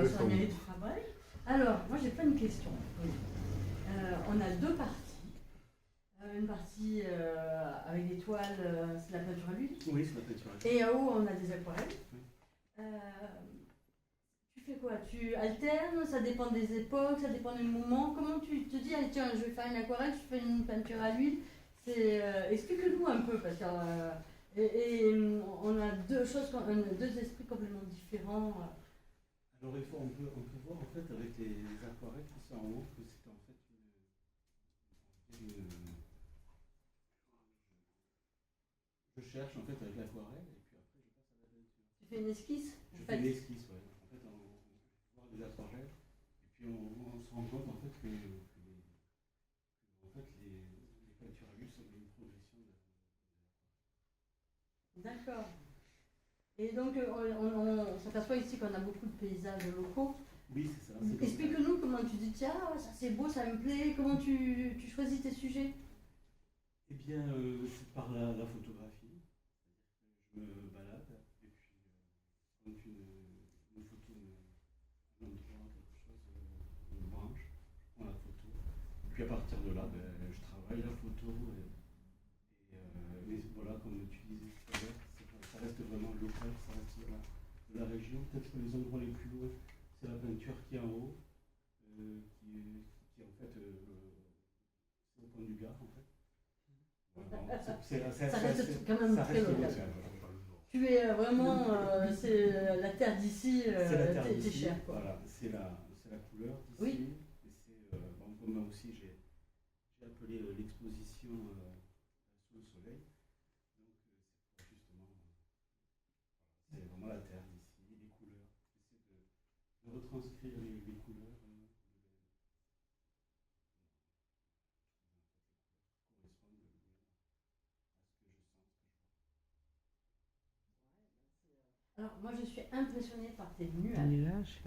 sur la mairie de Fabrègues. Alors, moi j'ai plein de questions. On a deux parties. Une partie avec des toiles, c'est la peinture à l'huile. Oui, c'est la peinture à l'huile. Et en haut, on a des aquarelles. Oui. Tu fais quoi? Tu alternes? Ça dépend des époques, ça dépend des moments. Comment tu te dis, allez, tiens, je vais faire une aquarelle, je fais une peinture à l'huile? Explique-nous un peu, parce que on a deux esprits complètement différents. Alors, on peut voir en fait avec les aquarelles qui sont en haut que c'est en fait je cherche en fait avec l'aquarelle et puis après je passe à la peinture. Tu fais une esquisse? Je fais une esquisse, oui. En fait, on voit des aquarelles et puis on se rend compte en fait que en fait, les peintures à l'huile sont une progression de. D'accord. Et donc, on s'aperçoit ici qu'on a beaucoup de paysages locaux. Oui, c'est ça. Explique-nous comment tu dis, tiens, ça c'est beau, ça me plaît. Comment tu choisis tes sujets? Eh bien, c'est par la photographie. Je me balade et puis quand une photo un endroit, quelque chose, une branche, je prends la photo. Et puis à partir de là, je travaille la photo. Mais voilà, comme tu disais tout à l'heure, ça reste vraiment local, ça reste de la région. Peut-être que les endroits les plus loin, c'est la peinture qui est en haut, qui en fait, c'est au point du Gard en fait. Voilà, ça reste quand même très local. Tu es vraiment, c'est la terre d'ici, t'es cher. Voilà, c'est la couleur d'ici. Oui. Et c'est, comme moi aussi j'ai appelé l'exposition sous le soleil. Donc c'est justement, c'est vraiment la terre d'ici, les couleurs. J'essaie de retranscrire les couleurs. Alors, moi, je suis impressionnée par tes nuages. Nuages.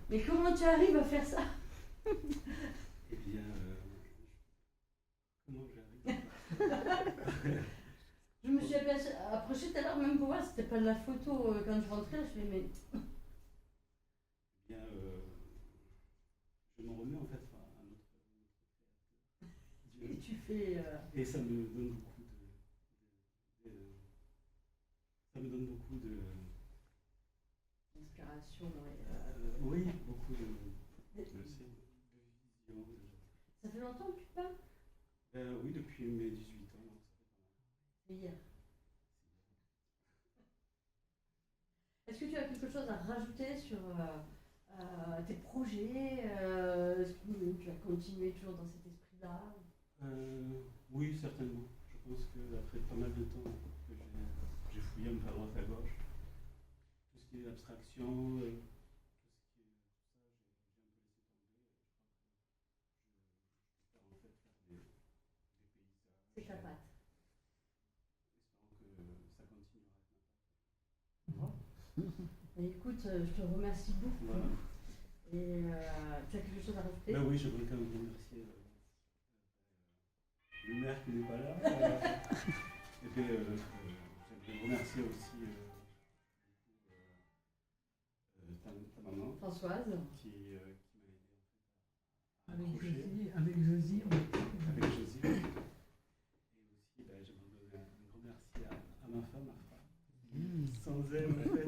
Mais comment tu arrives à faire ça? Eh bien, comment j'arrive? Je me suis approchée tout à l'heure même pour voir si c'était pas de la photo. Quand je rentrais, je fais mais. Eh bien, je m'en remets en fait à notre Dieu. Et tu fais. Et ça me donne beaucoup d'inspiration. Oui, beaucoup de vision. Ça fait longtemps que tu peins? Oui, depuis mes 18 ans. C'est hier. Est-ce que tu as quelque chose à rajouter sur tes projets? Est-ce que tu as continué toujours dans cet esprit-là? Oui, certainement. Je pense qu'après pas mal de temps que j'ai fouillé un peu à droite à gauche, tout ce qui est abstraction, tout ce qui est ça, j'ai un peu laissé tomber. Je crois que je peux en fait faire des paysages. C'est ta patte. Espérons que ça continuera avec ma patte. Écoute, je te remercie beaucoup. Voilà. Et tu as quelque chose à rajouter? Ben oui, j'aimerais quand même remercier le maire qui n'est pas là. Et puis, j'aimerais remercier aussi ta maman. Françoise. Qui m'a aidé à Avec accrocher. Josie. Avec Josie. Avec Josie. Et aussi, j'aimerais donner un grand merci à ma femme, Afra. Sans elle, en fait,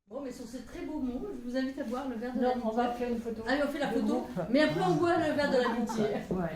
Bon, mais sur ces très beaux mots, je vous invite à boire le verre de l'amitié. On va faire une photo. Allez, on fait la photo, mais après on boit le verre de l'amitié. Ouais.